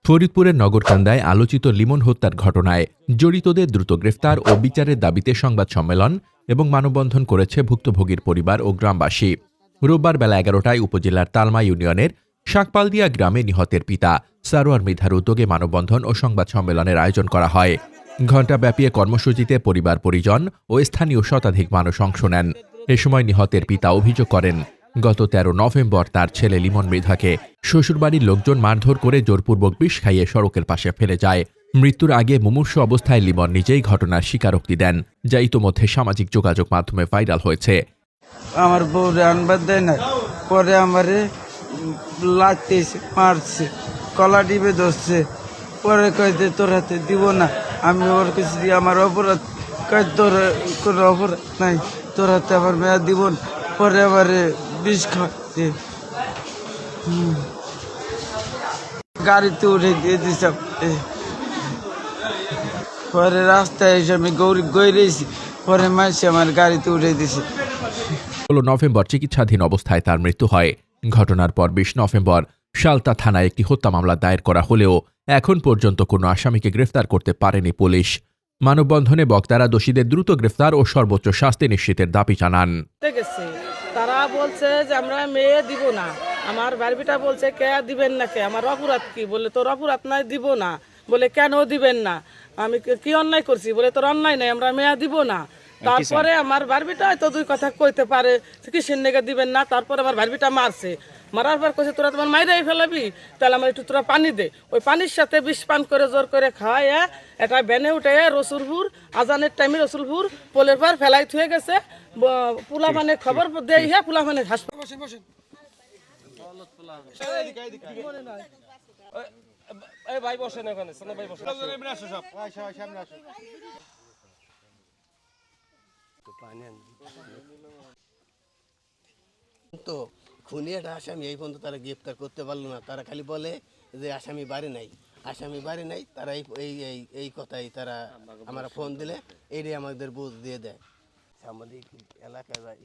ফরিদপুরের নগরকান্দায় আলোচিত লিমন হত্যার ঘটনায় জড়িতদের দ্রুত গ্রেফতার ও বিচারের দাবিতে সংবাদ সম্মেলন এবং মানববন্ধন করেছে ভুক্তভোগীর পরিবার ও গ্রামবাসী। রোববার বেলা 11টায় উপজেলার তালমা ইউনিয়নের শাকপালদিয়া গ্রামে নিহতের পিতা সারোয়ার মৃধার উদ্যোগে মানববন্ধন ও সংবাদ সম্মেলনের আয়োজন করা হয়। ঘণ্টাব্যাপী কর্মসূচিতে পরিবার পরিজন ও স্থানীয় শতাধিক মানুষ অংশ নেন। এ সময় নিহতের পিতা অভিযোগ করেন, গত 13 নভেম্বর তার ছেলে লিমন মৃধাকে শ্বশুরবাড়ির লোকজন মারধর করে জোরপূর্বক বিষ খাইয়ে সড়কের পাশে ফেলে যায়। মৃত্যুর আগে মুমূর্ষু অবস্থায় লিমন নিজেই ঘটনার স্বীকারোক্তি দেন, যা ইতোমধ্যে সামাজিক যোগাযোগ মাধ্যমে ভাইরাল হয়েছে। আমার বউরে আনবার দেয় না, পরে আমারে লাগতেছে, মারছে, কলা ডিবে ধরছে, পরে কইতে তোর হাতে দিব না। আমি ওর কাছে দিয়ে আমার অপরাধ, কই তোর কোনো অপরাধ নাই, তোর হাতে আমার মেয়া দিব না। পরে আমারে বিষ খাচ্ছে, গাড়িতে উঠে দিয়ে দিতাম। পরে রাস্তায় এসে আমি গৌরেছি, পরে মাসে আমার গাড়িতে উঠে দিছে। 16 নভেম্বর চিকিৎসাধীন অবস্থায় তার মৃত্যু হয়। ঘটনার পর 20 নভেম্বর শালতা থানায় একটি হত্যা মামলা দায়ের করা হলেও এখন পর্যন্ত কোনো আসামিকে গ্রেফতার করতে পারেনি পুলিশ। মানববন্ধনে বক্তারা দোষীদের দ্রুত গ্রেফতার ও সর্বোচ্চ শাস্তি নিশ্চিতের দাবি জানান। তারা বলছে যে আমরা মেয়ে দিব না, আমার বারবিটা বলছে কে দিবেন না, কে আমার অপরাধ কি? বলে তোর অপরাধ নাই, দিব না। বলে কেন দিবেন না? আমি কি অন্যায় করছি? বলে তোর অন্যায় নাই, আমরা মেয়ে দিব না। তারপরে আমার বারবিটা হয়তো দুই কথা কইতে পারে, কিসের নেগে দিবেন না। তারপরে আমার বারবিটা মারছে, মারার পর কইছে তোরা তোমার মাইরাই ফেলাবি, তাহলে আমার একটু তোরা পানি দে। ওই পানির সাথে বিষ পান করে জোর করে খাওয়ায় এটা বেনে উঠে রসুলপুর আজানের টাইমে রসুলপুর পোলের পর ফেলাই থুয়ে গেছে। পুলা মানে খবর দেয়, হ্যাঁ পুলা মানে হাসপাতাল। তো খুনি একটা আসামি এই পর্যন্ত তারা গ্রেপ্তার করতে পারলো না। তারা খালি বলে যে আসামি বাড়ি নাই, আসামি বাড়ি নাই। তারা এই কথাই তারা আমরা ফোন দিলে এইটাই আমাদের বুঝ দিয়ে দেয়। সাংবাদিক এলাকায় যাই,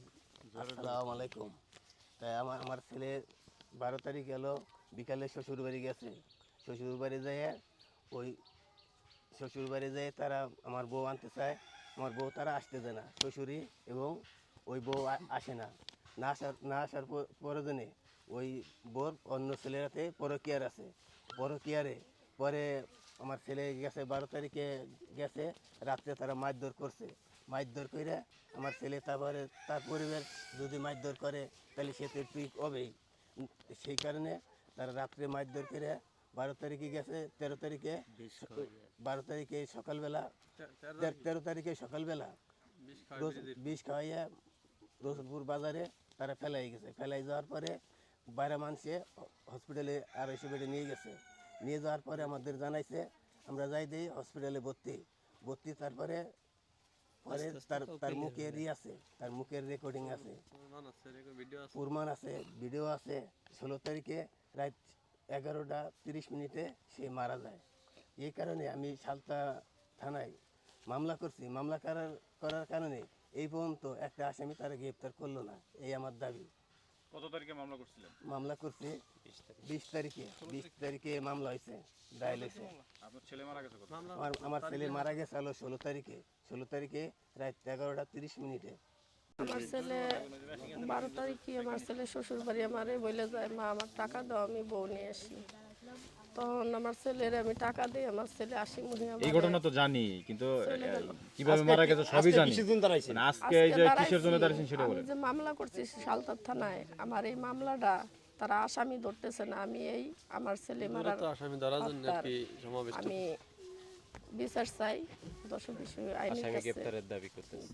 আসসালামু আলাইকুম। তাই আমার ছেলে 12 তারিখ এলো বিকালে শ্বশুরবাড়ি গেছে। শ্বশুরবাড়ি যেয়ে তারা আমার বউ আনতে চায়, আমার বউ তারা আসতে দেয় না। শ্বশুরি এবং ওই বউ আসে না। না আসার প্রয়োজনে ওই বোর অন্য ছেলেরাতে পরকীয়ার আছে। পরকীয়ারে পরে আমার ছেলে গেছে 12 তারিখে গেছে, রাত্রে তারা মারধর করছে। মারধর করে আমার ছেলে তারপরে তার পরিবার যদি মারধর করে তাহলে সে তো ঠিক হবেই। সেই কারণে তারা রাত্রে মারধর করে 12 তারিখে গেছে। 13 তারিখে 12 তারিখে সকালবেলা 13 তারিখে সকালবেলা বিষ খাওয়াইয়া রসুলপুর বাজারে তারা ফেলাই গেছে। ফেলাই যাওয়ার পরে বাইরে মানুষে হসপিটালে 250 বেডে নিয়ে গেছে। নিয়ে যাওয়ার পরে আমাদের জানাইছে, আমরা যাই দিই হসপিটালে ভর্তি। তারপরে তার মুখের আছে, তার মুখের রেকর্ডিং আছে, প্রমাণ আছে, ভিডিও আছে। 16 তারিখে রাত 11:30 সে মারা যায়। এই কারণে আমি শালতা থানায় মামলা করছি। মামলা করার কারণে এই পর্যন্ত একটা আসামি তারা গ্রেপ্তার করলো না, এই আমার দাবি। কত তারিখে মামলা করছিলেন? মামলা করছি 20 তারিখে। 20 তারিখে মামলা হয়েছে, ডায়াল হয়েছে। আপনার ছেলে মারা গেছে কত? আমার ছেলে মারা গেছে হলো 16 তারিখে। 16 তারিখে রাত 11:30। আমার ছেলে 12 তারিখে আমার ছেলে শ্বশুর বাড়ি আমারে বলে যায়, মা আমার টাকা দাও, আমি বউ নিয়ে আসি। তখন আমার ছেলের আমি টাকা দিই, আমার ছেলে 80 মহিলা। এই ঘটনা তো জানি, কিন্তু কিভাবে মারা গেছে সবই জানি। মানে আজকে এই যে কিসের জন্য দাঁড়িয়েছেন সেটা বলেন। আমি যে মামলা করছি শালতা থানায়, আমার এই মামলাটা তারা আসামি ধরতেছে না। আমি আমার ছেলে মারার আসামি ধরার জন্য আমি বিচার চাই, দর্শক বিষয়ে আইনি গ্রেফতারের দাবি করতেছি।